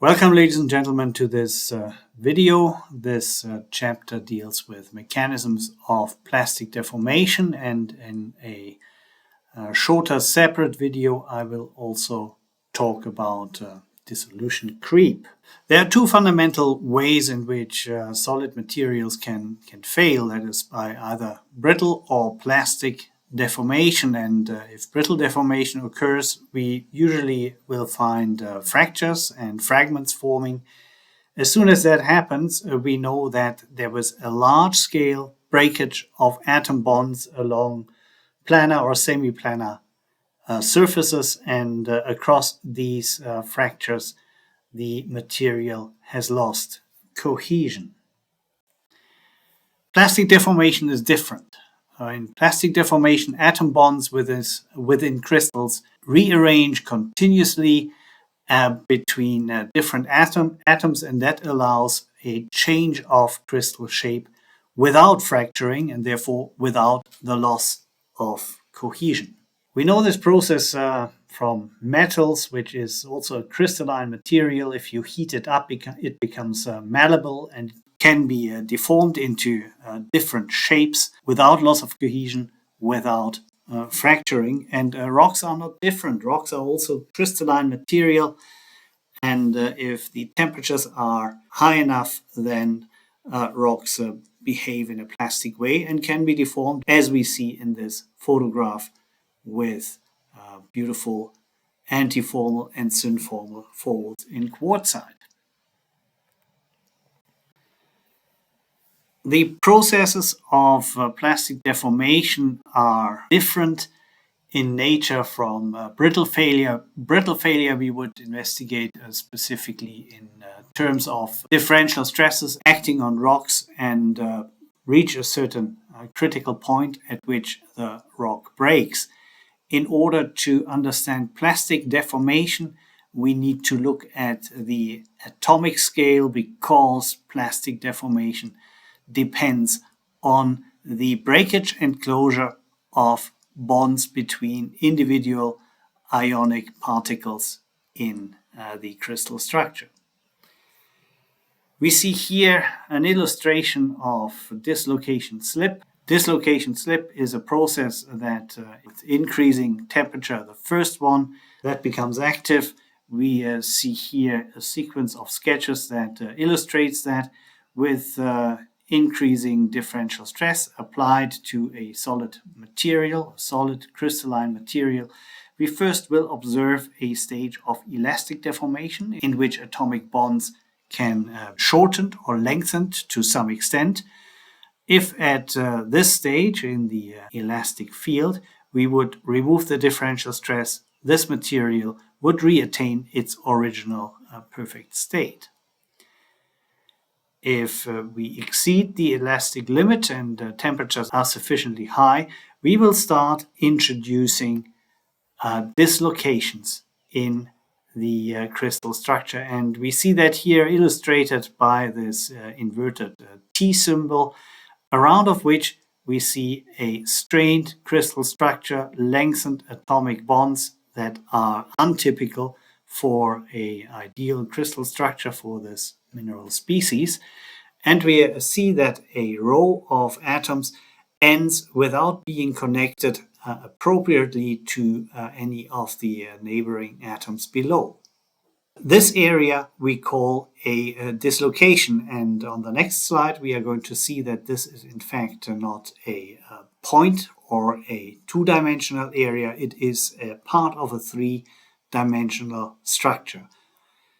Welcome, ladies and gentlemen, to this video. This chapter deals with mechanisms of plastic deformation, and in a shorter separate video I will also talk about dissolution creep. There are two fundamental ways in which solid materials can fail, that is by either brittle or plastic deformation, and if brittle deformation occurs, we usually will find fractures and fragments forming. As soon as that happens, we know that there was a large-scale breakage of atom bonds along planar or semi-planar surfaces, and across these fractures the material has lost cohesion. Plastic deformation is different. In plastic deformation, atom bonds within crystals rearrange continuously between different atoms, and that allows a change of crystal shape without fracturing and therefore without the loss of cohesion. We know this process from metals, which is also a crystalline material. If you heat it up, it becomes malleable and can be deformed into different shapes without loss of cohesion, without fracturing. And rocks are not different. Rocks are also crystalline material, and if the temperatures are high enough, then rocks behave in a plastic way and can be deformed, as we see in this photograph with beautiful antiformal and synformal folds in quartzite. The processes of plastic deformation are different in nature from brittle failure. Brittle failure we would investigate specifically in terms of differential stresses acting on rocks and reach a certain critical point at which the rock breaks. In order to understand plastic deformation, we need to look at the atomic scale, because plastic deformation depends on the breakage and closure of bonds between individual ionic particles in the crystal structure. We see here an illustration of dislocation slip. Dislocation slip is a process that with increasing temperature, the first one that becomes active. We see here a sequence of sketches that illustrates that with increasing differential stress applied to a solid material, solid crystalline material. We first will observe a stage of elastic deformation in which atomic bonds can shorten or lengthen to some extent. If at this stage in the elastic field we would remove the differential stress, this material would reattain its original perfect state. If we exceed the elastic limit and temperatures are sufficiently high, we will start introducing dislocations in the crystal structure. And we see that here illustrated by this inverted T symbol, around of which we see a strained crystal structure, lengthened atomic bonds that are untypical for an ideal crystal structure for this mineral species. And we see that a row of atoms ends without being connected appropriately to any of the neighboring atoms below. This area we call a dislocation, and on the next slide we are going to see that this is in fact not a point or a two-dimensional area. It is a part of a three-dimensional structure.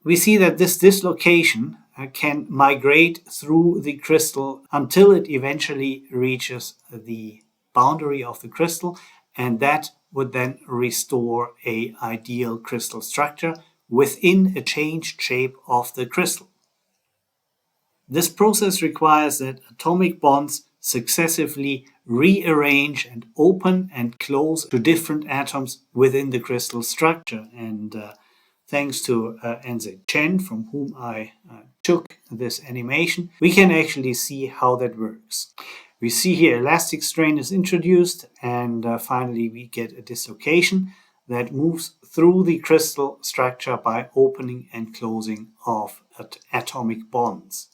We see that this dislocation can migrate through the crystal until it eventually reaches the boundary of the crystal, and that would then restore an ideal crystal structure within a changed shape of the crystal. This process requires that atomic bonds successively rearrange and open and close to different atoms within the crystal structure. And thanks to Enze Chen, from whom I took this animation, we can actually see how that works. We see here elastic strain is introduced, and finally we get a dislocation. that moves through the crystal structure by opening and closing of atomic bonds.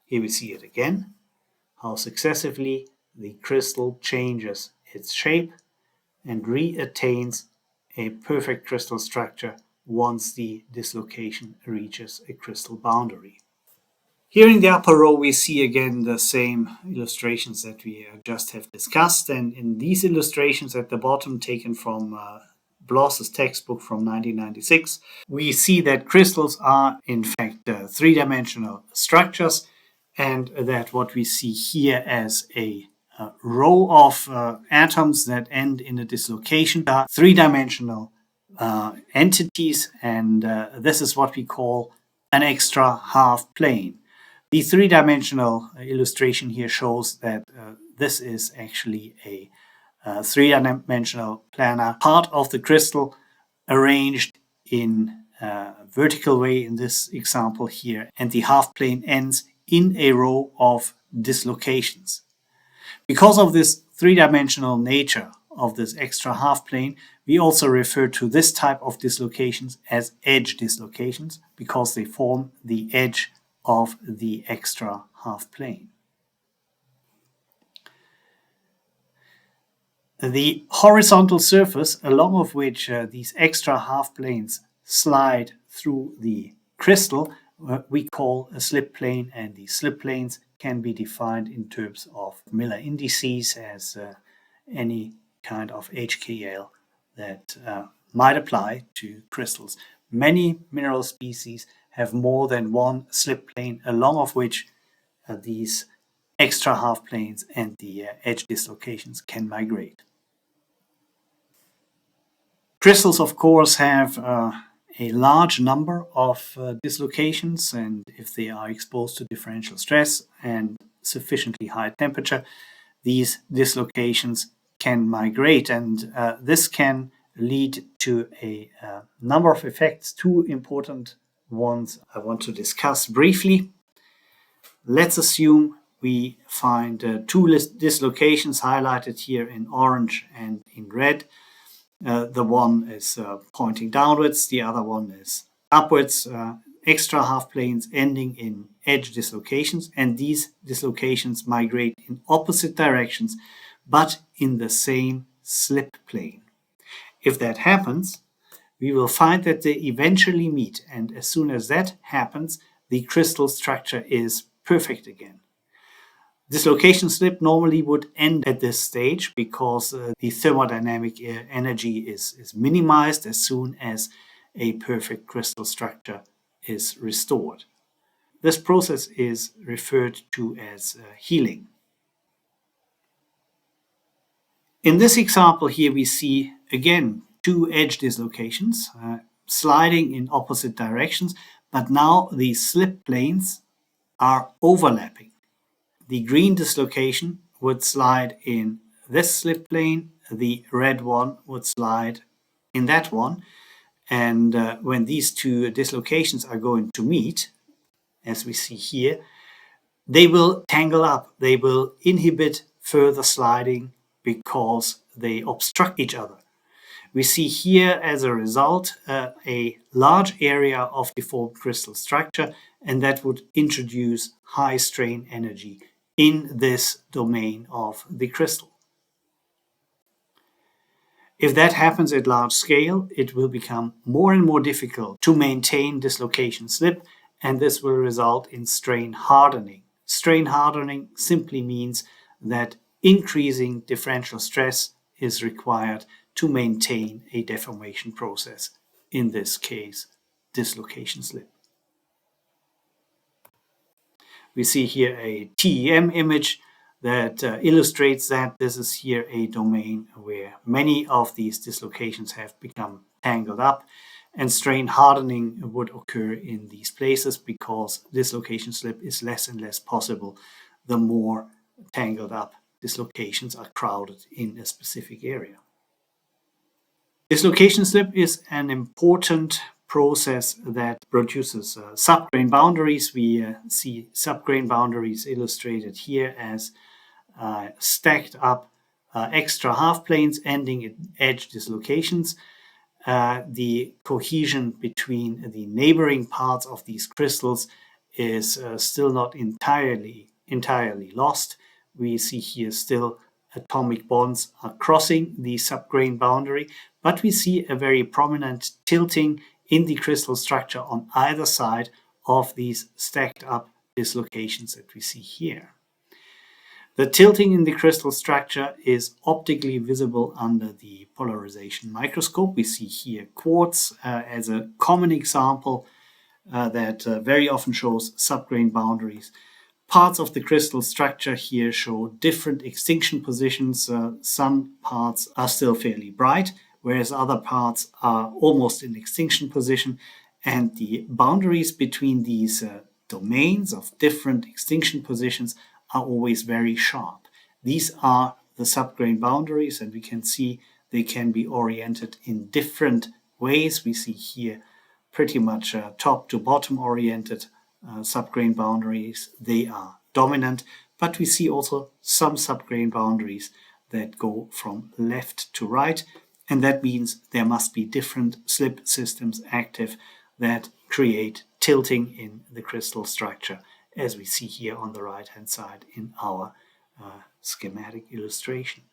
Here we see it again, how successively the crystal changes its shape and re-attains a perfect crystal structure once the dislocation reaches a crystal boundary. Here in the upper row, we see again the same illustrations that we just have discussed. And in these illustrations at the bottom, taken from Bloss's textbook from 1996, we see that crystals are in fact three-dimensional structures, and that what we see here as a row of atoms that end in a dislocation are three-dimensional entities, and this is what we call an extra half plane. The three-dimensional illustration here shows that this is actually a three-dimensional planar part of the crystal arranged in a vertical way in this example here, and the half plane ends in a row of dislocations. Because of this three-dimensional nature of this extra half plane, we also refer to this type of dislocations as edge dislocations because they form the edge of the extra half plane. The horizontal surface along of which these extra half planes slide through the crystal we call a slip plane, and these slip planes can be defined in terms of Miller indices as any kind of HKL that might apply to crystals. Many mineral species have more than one slip plane along of which these extra half planes and the edge dislocations can migrate. Crystals, of course, have a large number of dislocations, and if they are exposed to differential stress and sufficiently high temperature, these dislocations can migrate, and this can lead to a number of effects. Two important ones I want to discuss briefly. Let's assume we find two dislocations highlighted here in orange and in red. The one is pointing downwards, the other one is upwards, extra half planes ending in edge dislocations, and these dislocations migrate in opposite directions but in the same slip plane. If that happens, we will find that they eventually meet, and as soon as that happens, the crystal structure is perfect again. Dislocation slip normally would end at this stage because the thermodynamic energy is minimized as soon as a perfect crystal structure is restored. This process is referred to as healing. In this example here we see again two edge dislocations sliding in opposite directions, but now the slip planes are overlapping. The green dislocation would slide in this slip plane, the red one would slide in that one, and when these two dislocations are going to meet, as we see here, they will tangle up, they will inhibit further sliding because they obstruct each other. We see here as a result a large area of deformed crystal structure, and that would introduce high strain energy in this domain of the crystal. If that happens at large scale, it will become more and more difficult to maintain dislocation slip, and this will result in strain hardening. Strain hardening simply means that increasing differential stress is required to maintain a deformation process, in this case, dislocation slip. We see here a TEM image that illustrates that. This is here a domain where many of these dislocations have become tangled up, and strain hardening would occur in these places because dislocation slip is less and less possible the more tangled up dislocations are crowded in a specific area. Dislocation slip is an important process that produces subgrain boundaries. We see subgrain boundaries illustrated here as stacked up extra half planes ending in edge dislocations. the cohesion between the neighboring parts of these crystals is still not entirely lost. We see here still atomic bonds are crossing the subgrain boundary, but we see a very prominent tilting in the crystal structure on either side of these stacked up dislocations that we see here. The tilting in the crystal structure is optically visible under the polarization microscope. We see here quartz as a common example that very often shows subgrain boundaries. Parts of the crystal structure here show different extinction positions. Some parts are still fairly bright, whereas other parts are almost in extinction position. And the boundaries between these domains of different extinction positions are always very sharp. These are the subgrain boundaries, and we can see they can be oriented in different ways. We see here pretty much top to bottom oriented subgrain boundaries. They are dominant, but we see also some subgrain boundaries that go from left to right, and that means there must be different slip systems active that create tilting in the crystal structure, as we see here on the right hand side in our schematic illustration.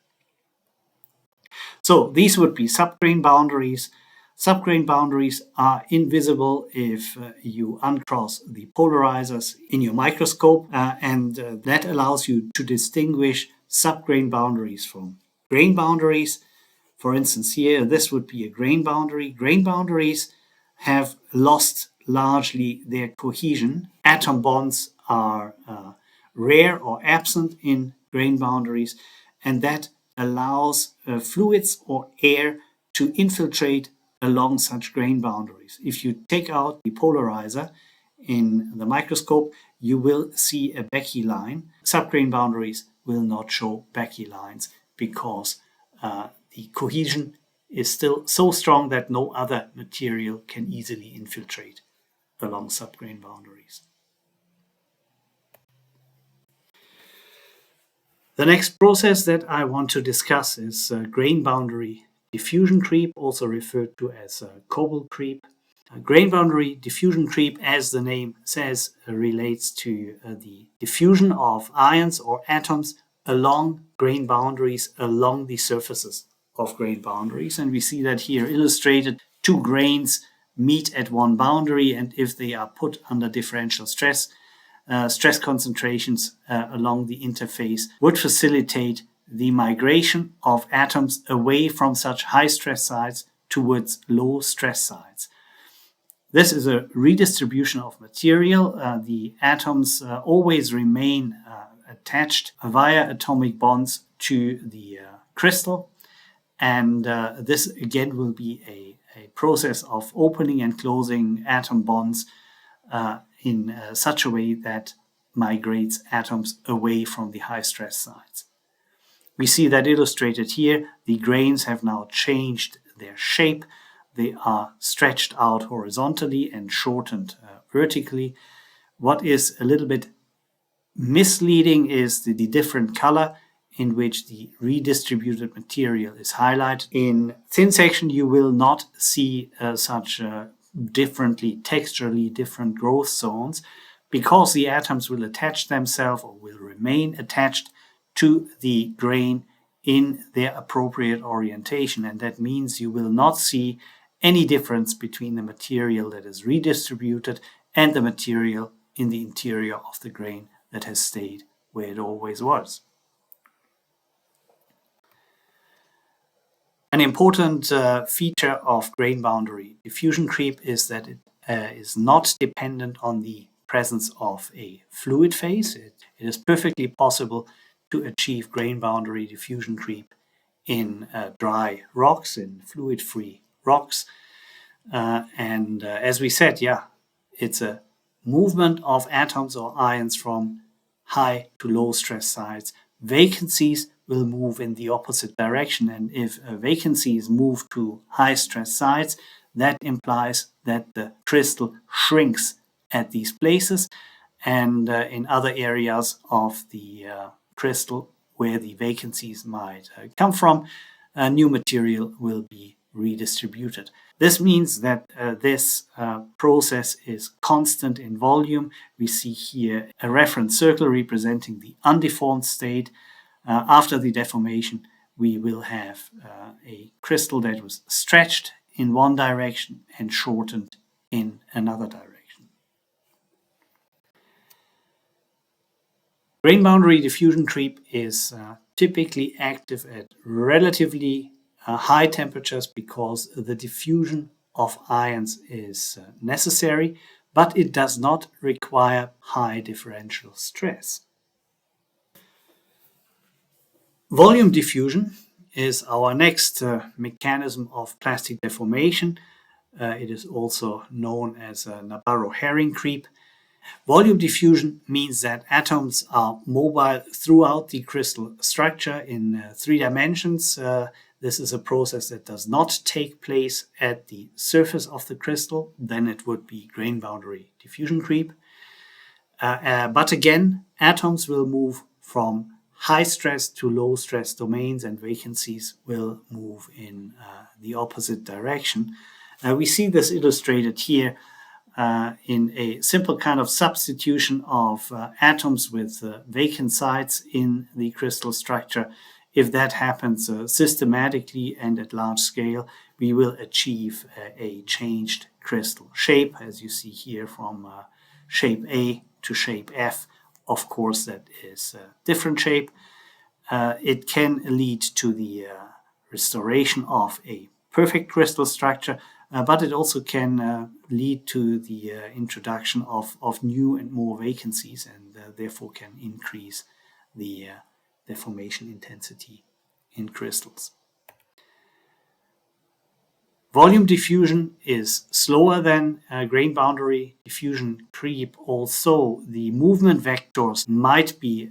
So these would be subgrain boundaries. Subgrain boundaries are invisible if you uncross the polarizers in your microscope, and that allows you to distinguish subgrain boundaries from grain boundaries. For instance, here, this would be a grain boundary. Grain boundaries have lost largely their cohesion. Atom bonds are rare or absent in grain boundaries, and that allows fluids or air to infiltrate along such grain boundaries. If you take out the polarizer in the microscope, you will see a Becky line. Subgrain boundaries will not show Becky lines because the cohesion is still so strong that no other material can easily infiltrate along subgrain boundaries. The next process that I want to discuss is grain boundary diffusion creep, also referred to as Cobalt creep. Grain boundary diffusion creep, as the name says, relates to the diffusion of ions or atoms along grain boundaries, along the surfaces of grain boundaries. And we see that here illustrated. Two grains meet at one boundary, and if they are put under differential stress, stress concentrations along the interface would facilitate the migration of atoms away from such high stress sites towards low stress sites. This is a redistribution of material. The atoms always remain attached via atomic bonds to the crystal, and this again will be a process of opening and closing atom bonds in such a way that migrates atoms away from the high stress sites. We see that illustrated here. The grains have now changed their shape. They are stretched out horizontally and shortened vertically. What is a little bit misleading is the different color in which the redistributed material is highlighted. In thin section, you will not see such differently, texturally different growth zones, because the atoms will attach themselves or will remain attached to the grain in their appropriate orientation. And that means you will not see any difference between the material that is redistributed and the material in the interior of the grain that has stayed where it always was. An important feature of grain boundary diffusion creep is that it is not dependent on the presence of a fluid phase. It is perfectly possible to achieve grain boundary diffusion creep in dry rocks, in fluid-free rocks. And as we said, it's a movement of atoms or ions from high to low stress sites. Vacancies will move in the opposite direction, and if vacancies move to high stress sites, that implies that the crystal shrinks at these places, and in other areas of the crystal where the vacancies might come from, new material will be redistributed. This means that this process is constant in volume. We see here a reference circle representing the undeformed state. After the deformation, we will have a crystal that was stretched in one direction and shortened in another direction. Grain boundary diffusion creep is typically active at relatively high temperatures because the diffusion of ions is necessary, but it does not require high differential stress. Volume diffusion is our next mechanism of plastic deformation. It is also known as a Nabarro-Herring creep. Volume diffusion means that atoms are mobile throughout the crystal structure in 3 dimensions. This is a process that does not take place at the surface of the crystal. Then it would be grain boundary diffusion creep. But again, atoms will move from high stress to low stress domains, and vacancies will move in the opposite direction. We see this illustrated here in a simple kind of substitution of atoms with vacant sites in the crystal structure. If that happens systematically and at large scale, we will achieve a changed crystal shape, as you see here from shape A to shape F. Of course, that is a different shape. It can lead to the restoration of a perfect crystal structure, but it also can lead to the introduction of new and more vacancies, and therefore can increase the deformation intensity in crystals. Volume diffusion is slower than grain boundary diffusion creep. Also, the movement vectors might be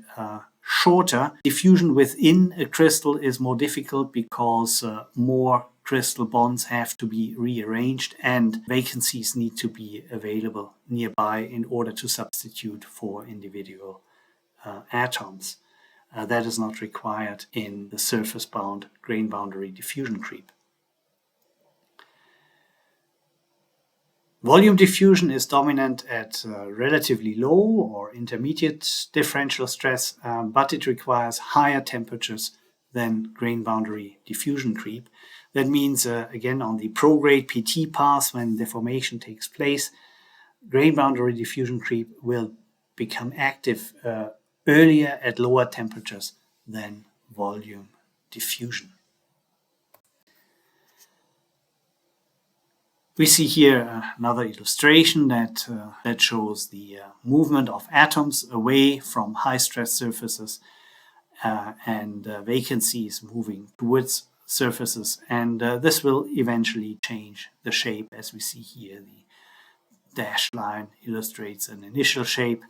shorter. Diffusion within a crystal is more difficult because more crystal bonds have to be rearranged and vacancies need to be available nearby in order to substitute for individual atoms. That is not required in the surface-bound grain boundary diffusion creep. Volume diffusion is dominant at relatively low or intermediate differential stress, but it requires higher temperatures than grain boundary diffusion creep. That means, again, on the prograde PT path, when deformation takes place, grain boundary diffusion creep will become active earlier at lower temperatures than volume diffusion. We see here another illustration that shows the movement of atoms away from high-stress surfaces and vacancies moving towards surfaces, and this will eventually change the shape. As we see here, the dashed line illustrates an initial shape.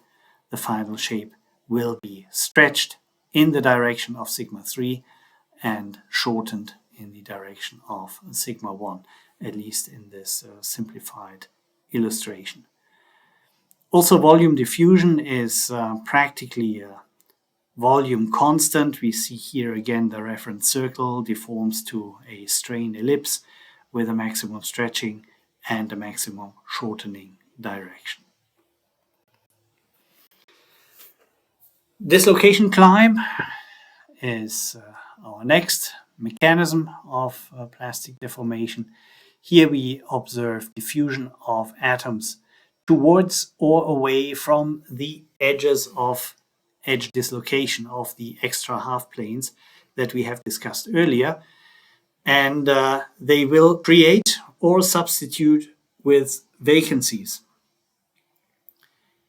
The final shape will be stretched in the direction of sigma 3 and shortened in the direction of sigma 1, at least in this simplified illustration. Also, volume diffusion is practically volume constant. We see here again the reference circle deforms to a strain ellipse with a maximum stretching and a maximum shortening direction. Dislocation climb is our next mechanism of plastic deformation. Here we observe diffusion of atoms towards or away from the edges of edge dislocation of the extra half planes that we have discussed earlier, and they will create or substitute with vacancies.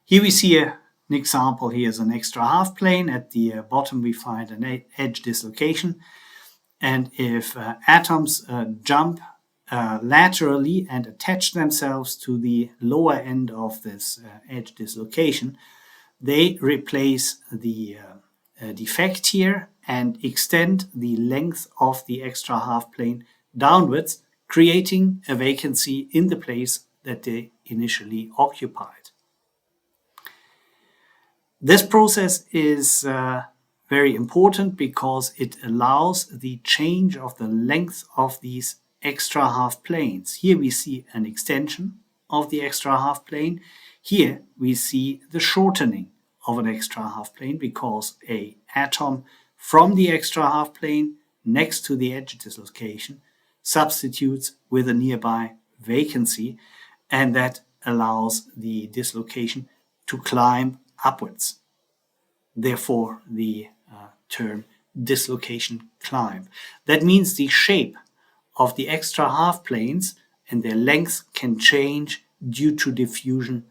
Here we see an example. Here is an extra half plane. At the bottom we find an edge dislocation, and if atoms jump laterally and attach themselves to the lower end of this edge dislocation, they replace the defect here and extend the length of the extra half plane downwards, creating a vacancy in the place that they initially occupied. This process is very important because it allows the change of the length of these extra half planes. Here we see an extension of the extra half plane. Here we see the shortening of an extra half plane because an atom from the extra half plane next to the edge dislocation substitutes with a nearby vacancy, and that allows the dislocation to climb upwards. Therefore, the term dislocation climb. That means the shape of the extra half planes and their length can change due to diffusion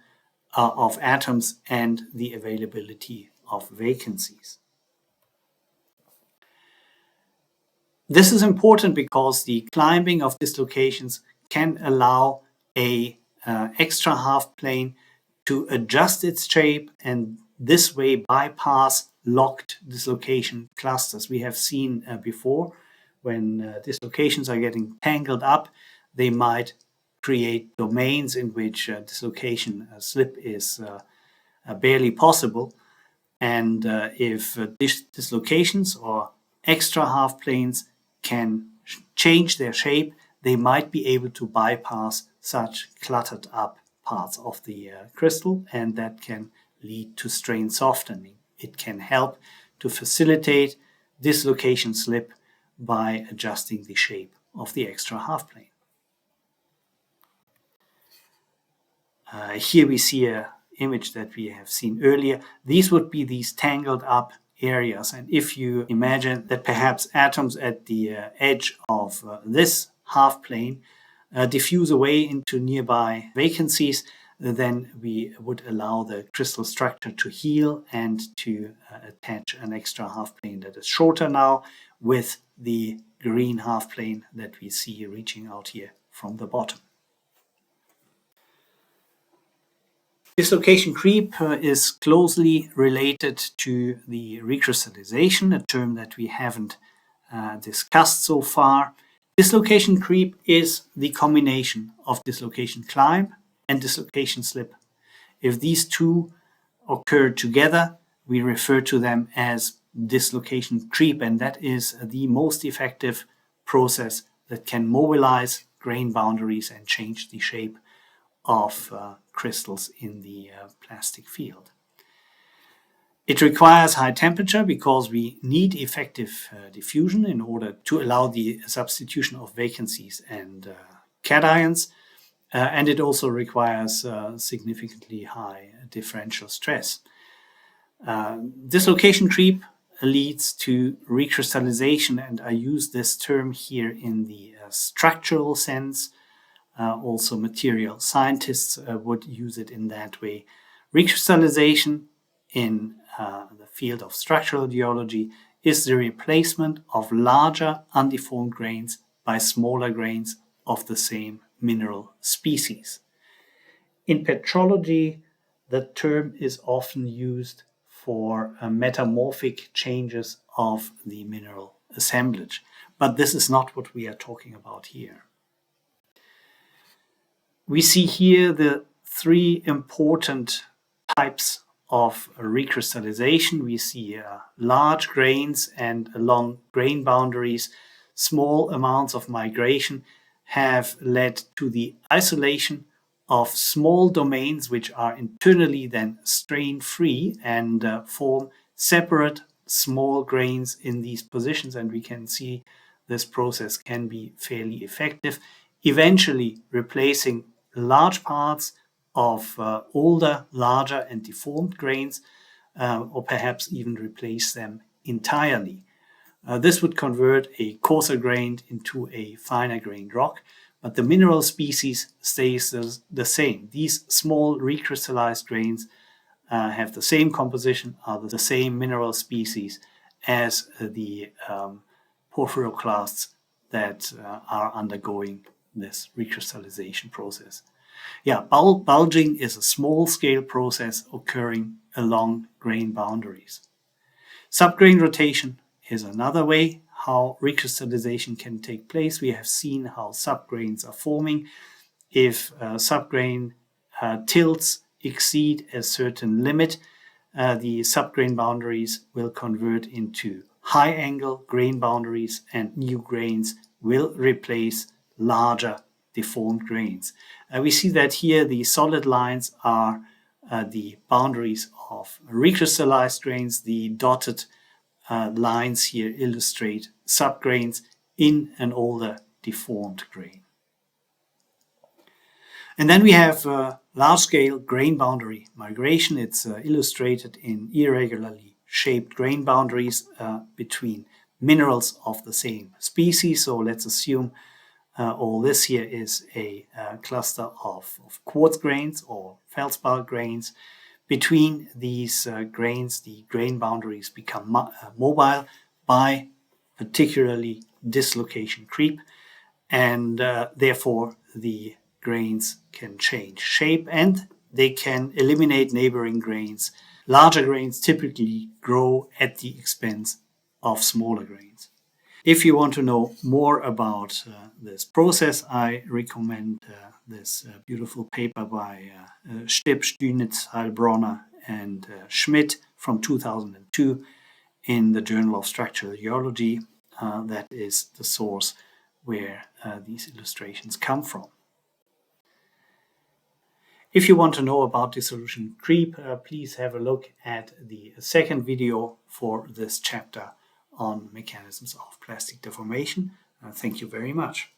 of atoms and the availability of vacancies. This is important because the climbing of dislocations can allow a extra half plane to adjust its shape and this way bypass locked dislocation clusters. We have seen before when dislocations are getting tangled up, they might create domains in which dislocation slip is barely possible. And if dislocations or extra half planes can change their shape, they might be able to bypass such cluttered up parts of the crystal, and that can lead to strain softening. It can help to facilitate dislocation slip by adjusting the shape of the extra half plane. Here we see an image that we have seen earlier. These would be these tangled up areas, and if you imagine that perhaps atoms at the edge of this half plane diffuse away into nearby vacancies, then we would allow the crystal structure to heal and to attach an extra half plane that is shorter now with the green half plane that we see reaching out here from the bottom. Dislocation creep is closely related to the recrystallization, a term that we haven't discussed so far. Dislocation creep is the combination of dislocation climb and dislocation slip. If these two occur together, we refer to them as dislocation creep, and that is the most effective process that can mobilize grain boundaries and change the shape of crystals in the plastic field. It requires high temperature because we need effective diffusion in order to allow the substitution of vacancies and cations, and it also requires significantly high differential stress. Dislocation creep leads to recrystallization, and I use this term here in the structural sense. Also material scientists would use it in that way. Recrystallization in the field of structural geology is the replacement of larger undeformed grains by smaller grains of the same mineral species. In petrology, the term is often used for metamorphic changes of the mineral assemblage, but this is not what we are talking about here. We see here the three important types of recrystallization. We see large grains and along grain boundaries, small amounts of migration have led to the isolation of small domains which are internally then strain-free and form separate small grains in these positions, and we can see this process can be fairly effective, eventually replacing large parts of older, larger and deformed grains, or perhaps even replace them entirely. This would convert a coarser grained into a finer grained rock, but the mineral species stays the same. These small recrystallized grains have the same composition, are the same mineral species as the porphyroclasts that are undergoing this recrystallization process. Bulging is a small-scale process occurring along grain boundaries. Subgrain rotation is another way how recrystallization can take place. We have seen how subgrains are forming. If subgrain tilts exceed a certain limit, the subgrain boundaries will convert into high-angle grain boundaries, and new grains will replace larger deformed grains. We see that here the solid lines are the boundaries of recrystallized grains. The dotted lines here illustrate subgrains in an older deformed grain. And then we have large-scale grain boundary migration. It's illustrated in irregularly shaped grain boundaries between minerals of the same species. So let's assume all this here is a cluster of quartz grains or feldspar grains. Between these grains, the grain boundaries become mobile by particularly dislocation creep, and therefore the grains can change shape and they can eliminate neighboring grains. Larger grains typically grow at the expense of smaller grains. If you want to know more about this process, I recommend this beautiful paper by Stipp, Stünitz, Heilbronner, and Schmidt from 2002 in the Journal of Structural Geology. That is the source where these illustrations come from. If you want to know about dissolution creep, please have a look at the second video for this chapter on mechanisms of plastic deformation. Thank you very much.